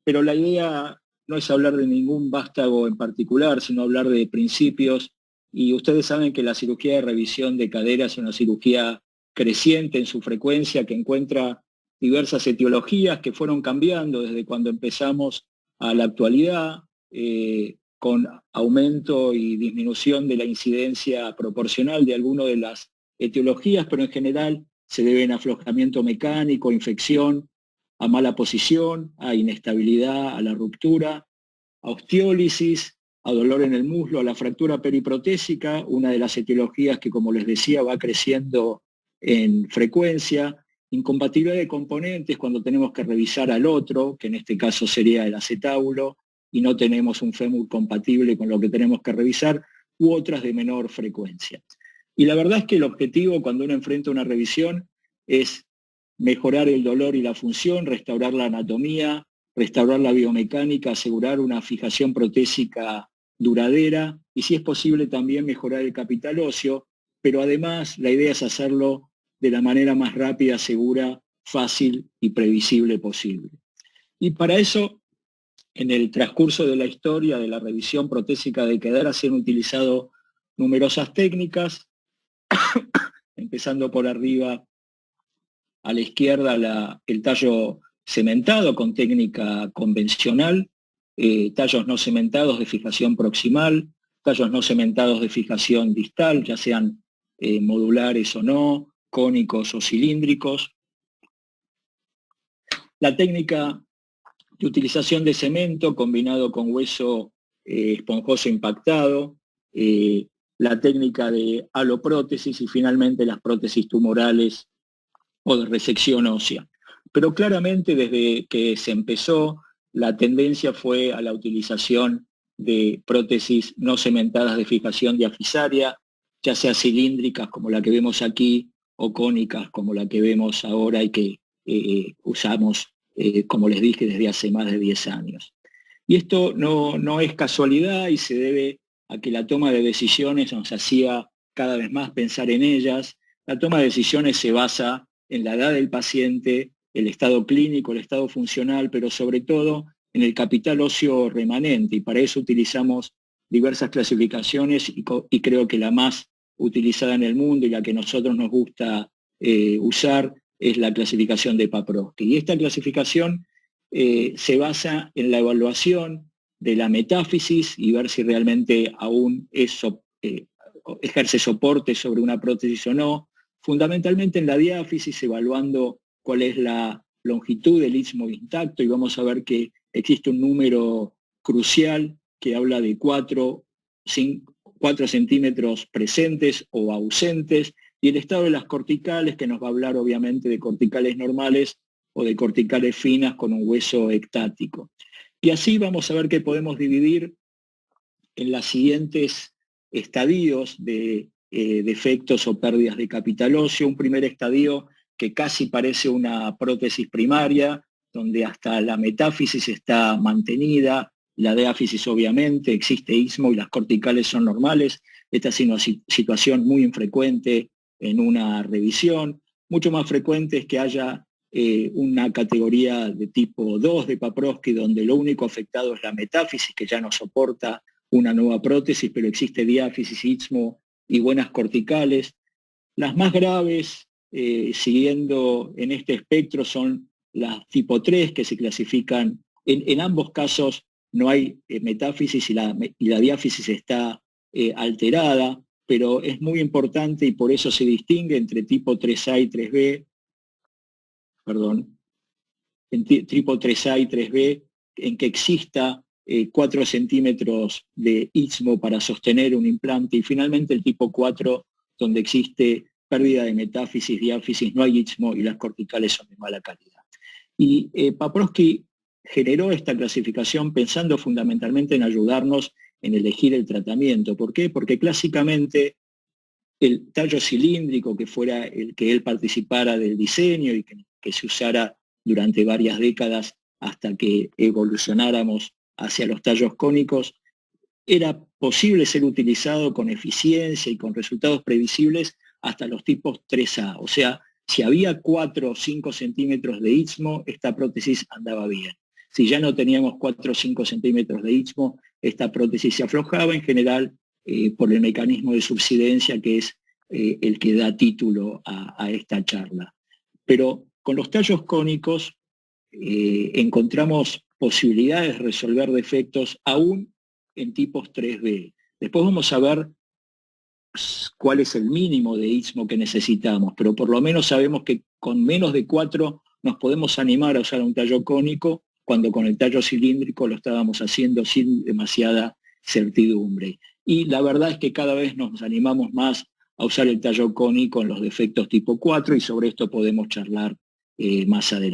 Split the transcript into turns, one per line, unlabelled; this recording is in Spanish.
pero la idea no es hablar de ningún vástago en particular, sino hablar de principios. Y ustedes saben que la cirugía de revisión de cadera es una cirugía creciente en su frecuencia, que encuentra diversas etiologías que fueron cambiando desde cuando empezamos a la actualidad, con aumento y disminución de la incidencia proporcional de algunas de las etiologías, pero en general se deben a aflojamiento mecánico, infección, a mala posición, a inestabilidad, a la ruptura, a osteólisis, a dolor en el muslo, a la fractura periprotésica, una de las etiologías que, como les decía, va creciendo en frecuencia, incompatibilidad de componentes cuando tenemos que revisar al otro, que en este caso sería el acetábulo, y no tenemos un fémur compatible con lo que tenemos que revisar, u otras de menor frecuencia. Y la verdad es que el objetivo cuando uno enfrenta una revisión es mejorar el dolor y la función, restaurar la anatomía, restaurar la biomecánica, asegurar una fijación protésica duradera y, si es posible, también mejorar el capital óseo, pero además la idea es hacerlo de la manera más rápida, segura, fácil y previsible posible. Y para eso, en el transcurso de la historia de la revisión protésica de cadera se han utilizado numerosas técnicas, empezando por arriba a la izquierda el tallo cementado con técnica convencional, tallos no cementados de fijación proximal, tallos no cementados de fijación distal, ya sean modulares o no, cónicos o cilíndricos. La técnica de utilización de cemento combinado con hueso esponjoso impactado, la técnica de aloprótesis y finalmente las prótesis tumorales o de resección ósea. Pero claramente desde que se empezó, la tendencia fue a la utilización de prótesis no cementadas de fijación diafisaria, ya sea cilíndricas como la que vemos aquí o cónicas como la que vemos ahora y que usamos, como les dije, desde hace más de 10 años. Y esto no es casualidad y se debe a que la toma de decisiones nos hacía cada vez más pensar en ellas. La toma de decisiones se basa en la edad del paciente, el estado clínico, el estado funcional, pero sobre todo en el capital óseo remanente. Y para eso utilizamos diversas clasificaciones y creo que la más utilizada en el mundo y la que a nosotros nos gusta usar es la clasificación de Paprosky. Y esta clasificación se basa en la evaluación de la metáfisis y ver si realmente aún ejerce soporte sobre una prótesis o no, fundamentalmente en la diáfisis, evaluando cuál es la longitud del istmo intacto, y vamos a ver que existe un número crucial que habla de 4 centímetros presentes o ausentes, y el estado de las corticales, que nos va a hablar obviamente de corticales normales o de corticales finas con un hueso ectático. Y así vamos a ver que podemos dividir en los siguientes estadios de defectos o pérdidas de capital óseo. Un primer estadio que casi parece una prótesis primaria, donde hasta la metáfisis está mantenida, la diáfisis obviamente, existe istmo y las corticales son normales. Esta es una situación muy infrecuente en una revisión. Mucho más frecuente es que haya una categoría de tipo 2 de Paprosky, donde lo único afectado es la metáfisis, que ya no soporta una nueva prótesis, pero existe diáfisis, istmo y buenas corticales. Las más graves, siguiendo en este espectro, son las tipo 3, que se clasifican, en ambos casos no hay metáfisis y la diáfisis está alterada, pero es muy importante y por eso se distingue entre tipo 3A y 3B, perdón, en tipo 3A y 3B, en que exista 4 centímetros de istmo para sostener un implante, y finalmente el tipo 4, donde existe pérdida de metáfisis, diáfisis, no hay istmo y las corticales son de mala calidad. Y Paprosky generó esta clasificación pensando fundamentalmente en ayudarnos en elegir el tratamiento. ¿Por qué? Porque clásicamente el tallo cilíndrico, que fuera el que él participara del diseño y que se usara durante varias décadas hasta que evolucionáramos hacia los tallos cónicos, era posible ser utilizado con eficiencia y con resultados previsibles hasta los tipos 3A. O sea, si había 4 o 5 centímetros de istmo, esta prótesis andaba bien. Si ya no teníamos 4 o 5 centímetros de istmo, esta prótesis se aflojaba en general por el mecanismo de subsidencia, que es el que da título a esta charla. Pero con los tallos cónicos encontramos posibilidades de resolver defectos aún en tipos 3B. Después vamos a ver cuál es el mínimo de istmo que necesitamos, pero por lo menos sabemos que con menos de 4 nos podemos animar a usar un tallo cónico, cuando con el tallo cilíndrico lo estábamos haciendo sin demasiada certidumbre. Y la verdad es que cada vez nos animamos más a usar el tallo cónico en los defectos tipo 4, y sobre esto podemos charlar más adelante.